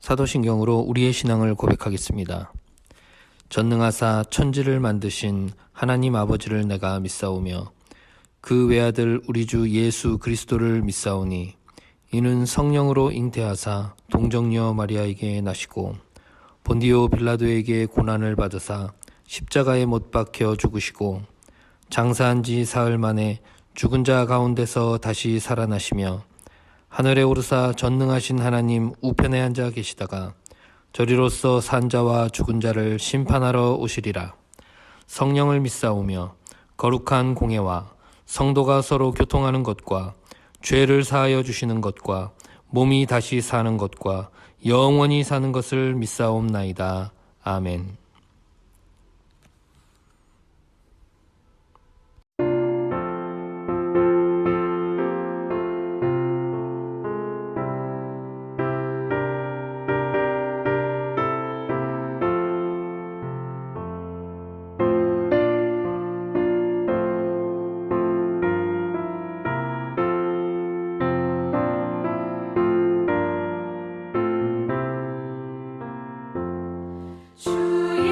사도신경으로 우리의 신앙을 고백하겠습니다. 전능하사 천지를 만드신 하나님 아버지를 내가 믿사오며 그 외아들 우리 주 예수 그리스도를 믿사오니 이는 성령으로 잉태하사 동정녀 마리아에게 나시고 본디오 빌라도에게 고난을 받으사 십자가에 못 박혀 죽으시고 장사한 지 사흘 만에 죽은 자 가운데서 다시 살아나시며 하늘에 오르사 전능하신 하나님 우편에 앉아 계시다가 저리로서 산 자와 죽은 자를 심판하러 오시리라. 성령을 믿사오며 거룩한 공예와 성도가 서로 교통하는 것과 죄를 사하여 주시는 것과 몸이 다시 사는 것과 영원히 사는 것을 믿사옵나이다. 아멘. 주의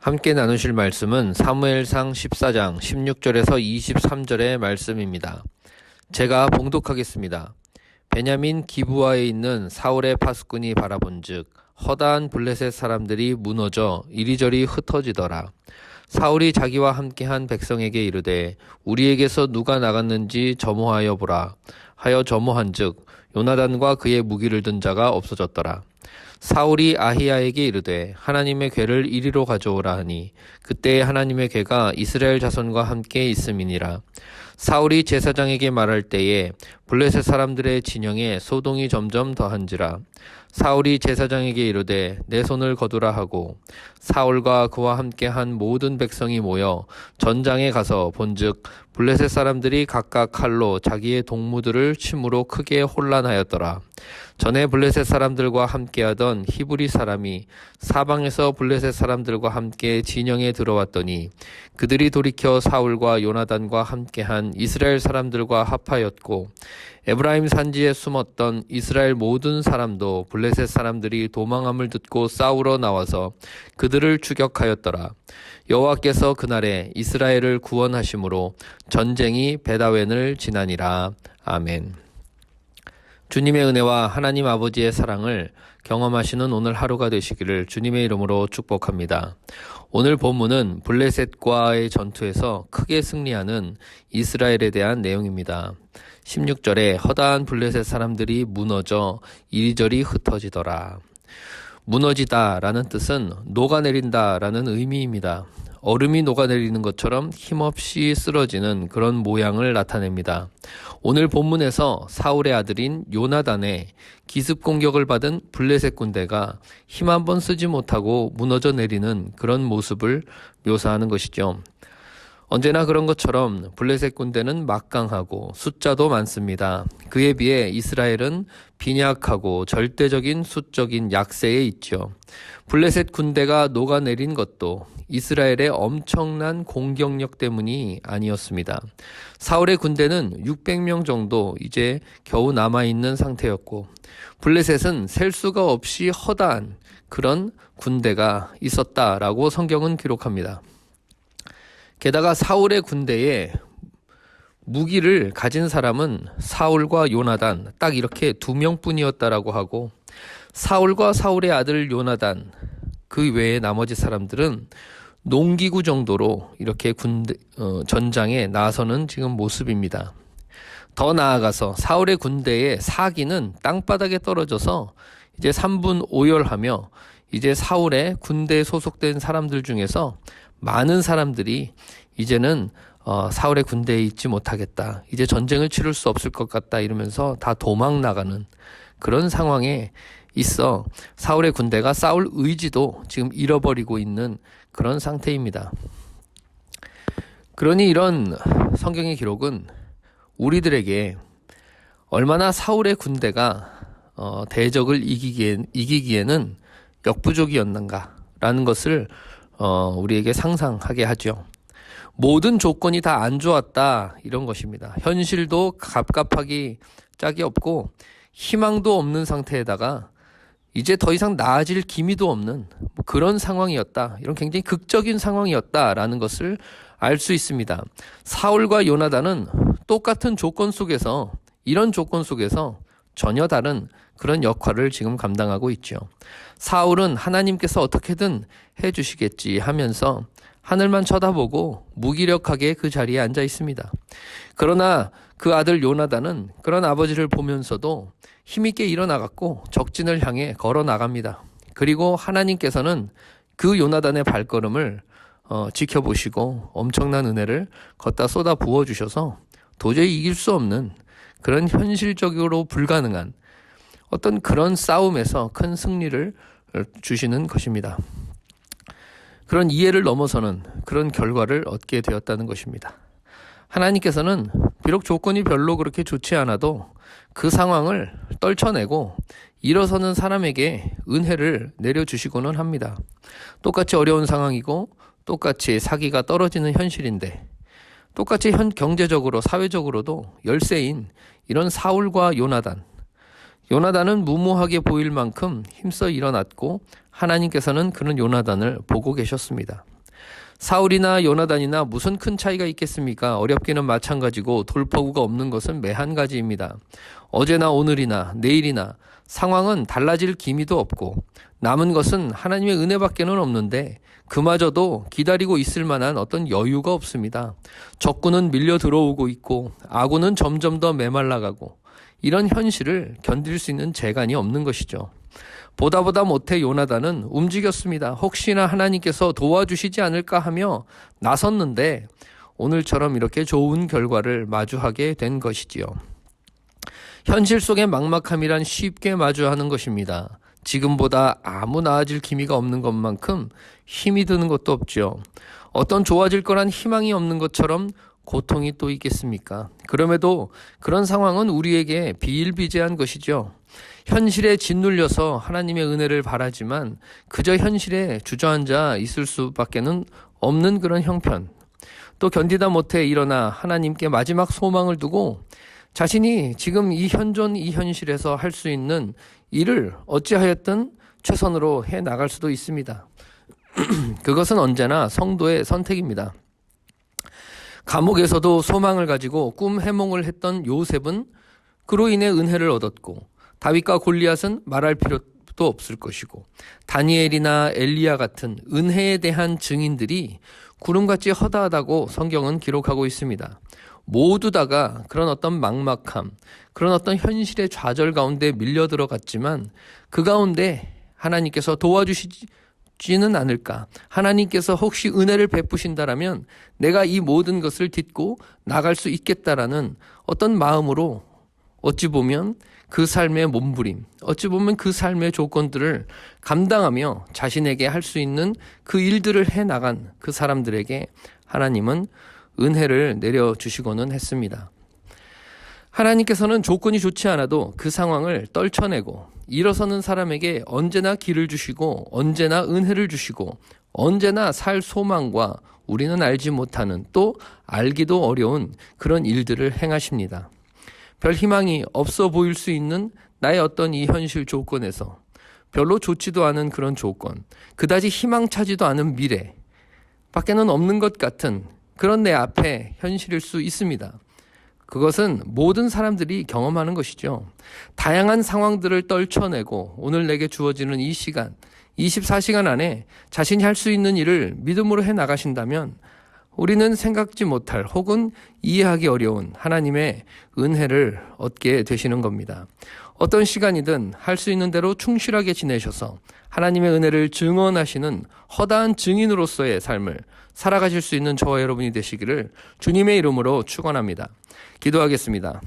함께 나누실 말씀은 사무엘상 14장 16절에서 23절의 말씀입니다. 제가 봉독하겠습니다. 베냐민 기브아에 있는 사울의 파수꾼이 바라본즉 허다한 블레셋 사람들이 무너져 이리저리 흩어지더라. 사울이 자기와 함께한 백성에게 이르되 우리에게서 누가 나갔는지 점호하여 보라 하여 점호한즉 요나단과 그의 무기를 든 자가 없어졌더라. 사울이 아히야에게 이르되 하나님의 궤를 이리로 가져오라 하니 그때 하나님의 궤가 이스라엘 자손과 함께 있음이니라. 사울이 제사장에게 말할 때에 블레셋 사람들의 진영에 소동이 점점 더한지라. 사울이 제사장에게 이르되 내 손을 거두라 하고 사울과 그와 함께한 모든 백성이 모여 전장에 가서 본즉 블레셋 사람들이 각각 칼로 자기의 동무들을 침으로 크게 혼란하였더라. 전에 블레셋 사람들과 함께하던 히브리 사람이 사방에서 블레셋 사람들과 함께 진영에 들어왔더니 그들이 돌이켜 사울과 요나단과 함께한 이스라엘 사람들과 합하였고 에브라임 산지에 숨었던 이스라엘 모든 사람도 블레셋 사람들이 도망함을 듣고 싸우러 나와서 그들을 추격하였더라. 여호와께서 그날에 이스라엘을 구원하심으로 전쟁이 베다웬을 지나니라. 아멘. 주님의 은혜와 하나님 아버지의 사랑을 경험하시는 오늘 하루가 되시기를 주님의 이름으로 축복합니다. 오늘 본문은 블레셋과의 전투에서 크게 승리하는 이스라엘에 대한 내용입니다. 16절에 허다한 블레셋 사람들이 무너져 이리저리 흩어지더라. 무너지다 라는 뜻은 녹아내린다 라는 의미입니다. 얼음이 녹아내리는 것처럼 힘없이 쓰러지는 그런 모양을 나타냅니다. 오늘 본문에서 사울의 아들인 요나단의 기습 공격을 받은 블레셋 군대가 힘 한 번 쓰지 못하고 무너져 내리는 그런 모습을 묘사하는 것이죠. 언제나 그런 것처럼 블레셋 군대는 막강하고 숫자도 많습니다. 그에 비해 이스라엘은 빈약하고 절대적인 수적인 약세에 있죠. 블레셋 군대가 녹아내린 것도 이스라엘의 엄청난 공격력 때문이 아니었습니다. 사울의 군대는 600명 정도 이제 겨우 남아있는 상태였고 블레셋은 셀 수가 없이 허다한 그런 군대가 있었다라고 성경은 기록합니다. 게다가 사울의 군대에 무기를 가진 사람은 사울과 요나단 딱 이렇게 2명뿐이었다라고 하고 사울과 사울의 아들 요나단 그 외에 나머지 사람들은 농기구 정도로 이렇게 전장에 나서는 지금 모습입니다. 더 나아가서 사울의 군대의 사기는 땅바닥에 떨어져서 이제 3분 오열하며 이제 사울의 군대에 소속된 사람들 중에서 많은 사람들이 이제는 사울의 군대에 있지 못하겠다. 이제 전쟁을 치를 수 없을 것 같다. 이러면서 다 도망 나가는 그런 상황에 있어 사울의 군대가 싸울 의지도 지금 잃어버리고 있는 그런 상태입니다. 그러니 이런 성경의 기록은 우리들에게 얼마나 사울의 군대가 대적을 이기기에는 역부족이었는가라는 것을 우리에게 상상하게 하죠. 모든 조건이 다 안 좋았다 이런 것입니다. 현실도 갑갑하기 짝이 없고 희망도 없는 상태에다가 이제 더 이상 나아질 기미도 없는 그런 상황이었다. 이런 굉장히 극적인 상황이었다라는 것을 알 수 있습니다. 사울과 요나단은 똑같은 조건 속에서 이런 조건 속에서 전혀 다른 그런 역할을 지금 감당하고 있죠. 사울은 하나님께서 어떻게든 해주시겠지 하면서 하늘만 쳐다보고 무기력하게 그 자리에 앉아 있습니다. 그러나 그 아들 요나단은 그런 아버지를 보면서도 힘있게 일어나갔고 적진을 향해 걸어 나갑니다. 그리고 하나님께서는 그 요나단의 발걸음을 지켜보시고 엄청난 은혜를 걷다 쏟아 부어주셔서 도저히 이길 수 없는 그런 현실적으로 불가능한 어떤 그런 싸움에서 큰 승리를 주시는 것입니다. 그런 이해를 넘어서는 그런 결과를 얻게 되었다는 것입니다. 하나님께서는 비록 조건이 별로 그렇게 좋지 않아도 그 상황을 떨쳐내고 일어서는 사람에게 은혜를 내려주시고는 합니다. 똑같이 어려운 상황이고 똑같이 사기가 떨어지는 현실인데 똑같이 경제적으로 사회적으로도 열세인 이런 사울과 요나단은 무모하게 보일 만큼 힘써 일어났고 하나님께서는 그런 요나단을 보고 계셨습니다. 사울이나 요나단이나 무슨 큰 차이가 있겠습니까? 어렵기는 마찬가지고 돌파구가 없는 것은 매한 가지입니다. 어제나 오늘이나 내일이나 상황은 달라질 기미도 없고 남은 것은 하나님의 은혜밖에는 없는데 그마저도 기다리고 있을 만한 어떤 여유가 없습니다. 적군은 밀려 들어오고 있고 아군은 점점 더 메말라가고 이런 현실을 견딜 수 있는 재간이 없는 것이죠. 보다 못해 요나단은 움직였습니다. 혹시나 하나님께서 도와주시지 않을까 하며 나섰는데 오늘처럼 이렇게 좋은 결과를 마주하게 된 것이지요. 현실 속의 막막함이란 쉽게 마주하는 것입니다. 지금보다 아무 나아질 기미가 없는 것만큼 힘이 드는 것도 없죠. 어떤 좋아질 거란 희망이 없는 것처럼 고통이 또 있겠습니까? 그럼에도 그런 상황은 우리에게 비일비재한 것이죠. 현실에 짓눌려서 하나님의 은혜를 바라지만 그저 현실에 주저앉아 있을 수밖에는 없는 그런 형편. 또 견디다 못해 일어나 하나님께 마지막 소망을 두고 자신이 지금 이 현존 이 현실에서 할 수 있는 일을 어찌하였든 최선으로 해 나갈 수도 있습니다. 그것은 언제나 성도의 선택입니다. 감옥에서도 소망을 가지고 꿈 해몽을 했던 요셉은 그로 인해 은혜를 얻었고 다윗과 골리앗은 말할 필요도 없을 것이고 다니엘이나 엘리야 같은 은혜에 대한 증인들이 구름같이 허다하다고 성경은 기록하고 있습니다. 모두 다가 그런 어떤 막막함, 그런 어떤 현실의 좌절 가운데 밀려 들어갔지만 그 가운데 하나님께서 도와주시지는 않을까? 하나님께서 혹시 은혜를 베푸신다라면 내가 이 모든 것을 딛고 나갈 수 있겠다라는 어떤 마음으로 어찌 보면 그 삶의 몸부림, 어찌 보면 그 삶의 조건들을 감당하며 자신에게 할 수 있는 그 일들을 해나간 그 사람들에게 하나님은 은혜를 내려주시고는 했습니다. 하나님께서는 조건이 좋지 않아도 그 상황을 떨쳐내고 일어서는 사람에게 언제나 길을 주시고 언제나 은혜를 주시고 언제나 살 소망과 우리는 알지 못하는 또 알기도 어려운 그런 일들을 행하십니다. 별 희망이 없어 보일 수 있는 나의 어떤 이 현실 조건에서 별로 좋지도 않은 그런 조건, 그다지 희망차지도 않은 미래 밖에는 없는 것 같은 그런 내 앞에 현실일 수 있습니다. 그것은 모든 사람들이 경험하는 것이죠. 다양한 상황들을 떨쳐내고 오늘 내게 주어지는 이 시간, 24시간 안에 자신이 할 수 있는 일을 믿음으로 해 나가신다면 우리는 생각지 못할 혹은 이해하기 어려운 하나님의 은혜를 얻게 되시는 겁니다. 어떤 시간이든 할 수 있는 대로 충실하게 지내셔서 하나님의 은혜를 증언하시는 허다한 증인으로서의 삶을 살아가실 수 있는 저와 여러분이 되시기를 주님의 이름으로 축원합니다. 기도하겠습니다.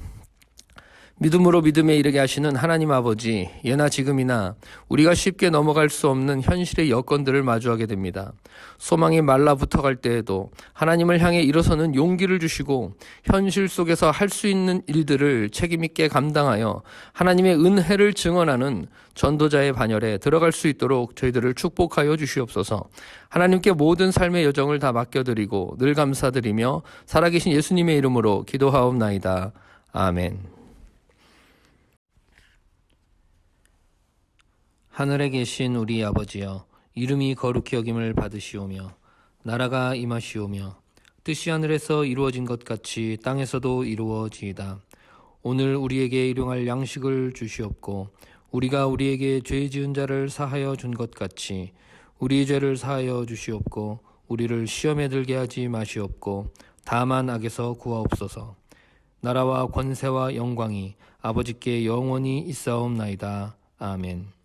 믿음으로 믿음에 이르게 하시는 하나님 아버지, 예나 지금이나 우리가 쉽게 넘어갈 수 없는 현실의 여건들을 마주하게 됩니다. 소망이 말라붙어갈 때에도 하나님을 향해 일어서는 용기를 주시고 현실 속에서 할 수 있는 일들을 책임있게 감당하여 하나님의 은혜를 증언하는 전도자의 반열에 들어갈 수 있도록 저희들을 축복하여 주시옵소서. 하나님께 모든 삶의 여정을 다 맡겨드리고 늘 감사드리며 살아계신 예수님의 이름으로 기도하옵나이다. 아멘. 하늘에 계신 우리 아버지여, 이름이 거룩히 여김을 받으시오며 나라가 임하시오며 뜻이 하늘에서 이루어진 것 같이 땅에서도 이루어지이다. 오늘 우리에게 일용할 양식을 주시옵고 우리가 우리에게 죄 지은 자를 사하여 준 것 같이 우리 죄를 사하여 주시옵고 우리를 시험에 들게 하지 마시옵고 다만 악에서 구하옵소서. 나라와 권세와 영광이 아버지께 영원히 있사옵나이다. 아멘.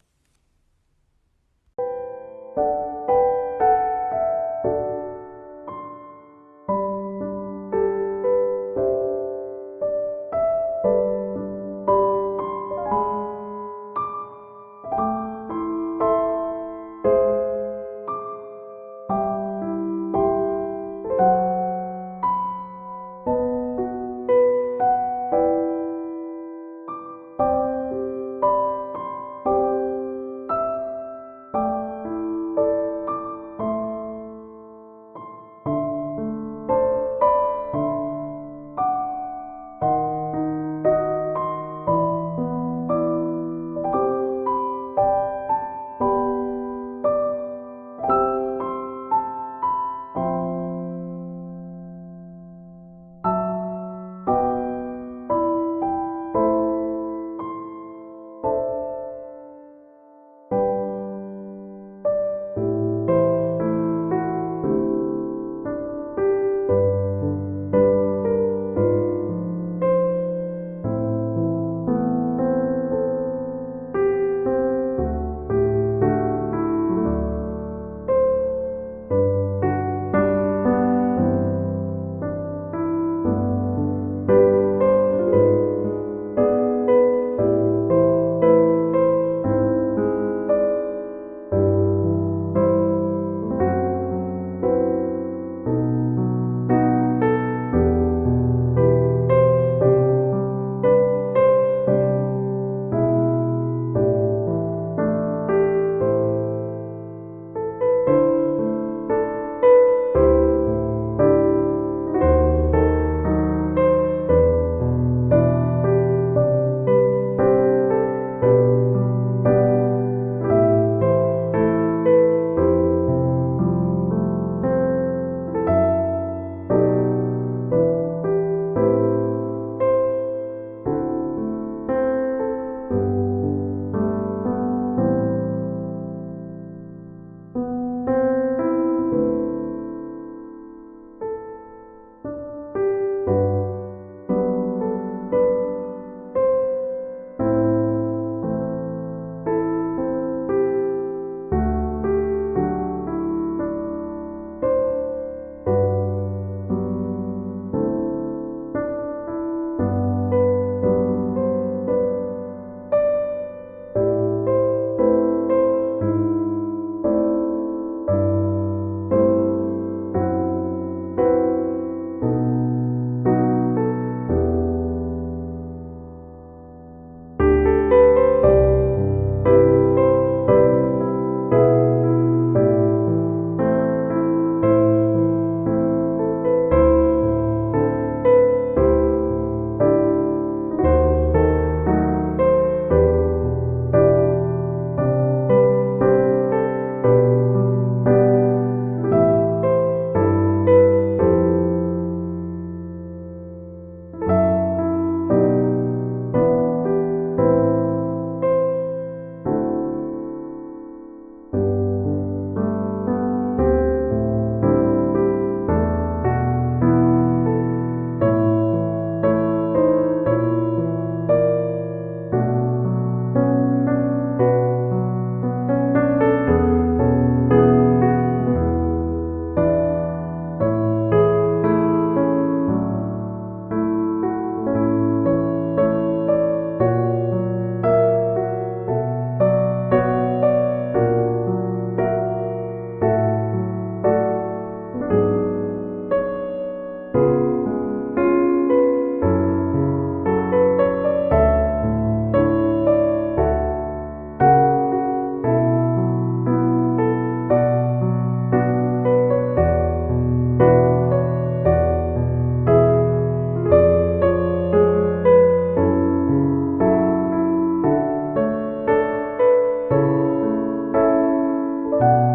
아멘.